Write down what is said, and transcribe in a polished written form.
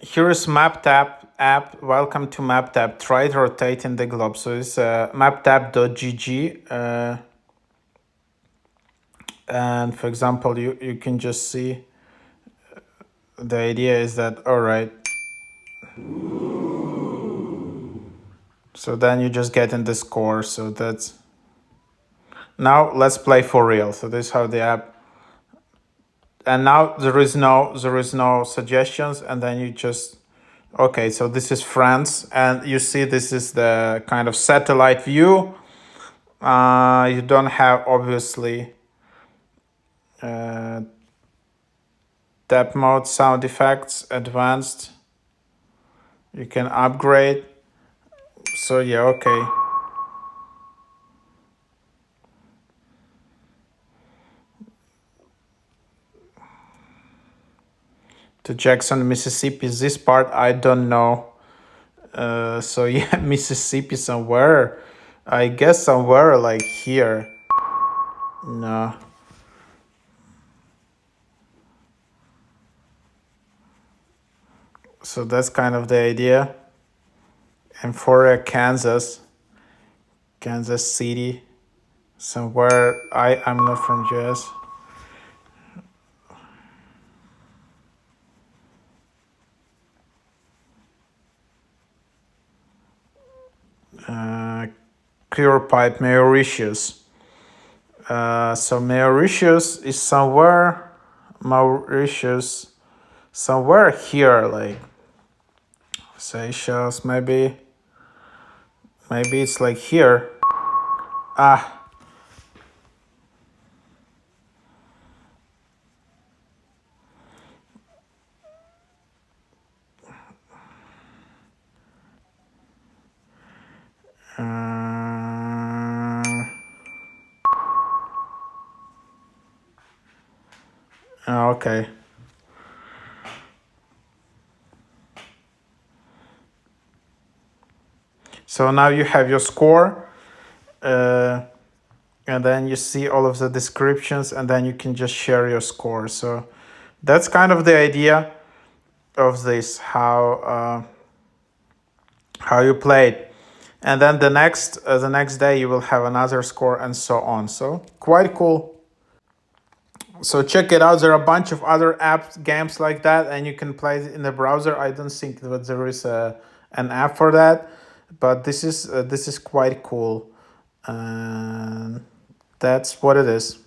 Here is MapTap app. Welcome to MapTap. Try rotating the globe. So it's maptap.gg. And for example, you can just see the idea is that, all right. So then you just get in the score. So that's, now let's play for real. So this is how the app, and now there is no suggestions, and then you just, okay, so this is France, and you see this is the kind of satellite view. You don't have obviously depth mode, sound effects, advanced. You can upgrade. So yeah, okay. To Jackson, Mississippi. This part I don't know. So yeah, Mississippi somewhere. I guess somewhere like here. No. So that's kind of the idea. And for Kansas City, somewhere. I'm not from US. Clear pipe, Mauritius. So Mauritius is somewhere. Mauritius, somewhere here, like Seychelles, maybe. Maybe it's like here. Ah. Okay. So now you have your score, and then you see all of the descriptions, and then you can just share your score. So that's kind of the idea of this, how you played, and then the next day you will have another score and so on. So quite cool. So check it out. There are a bunch of other games like that, and you can play it in the browser. I don't think that there is an app for that, but this is quite cool, and that's what it is.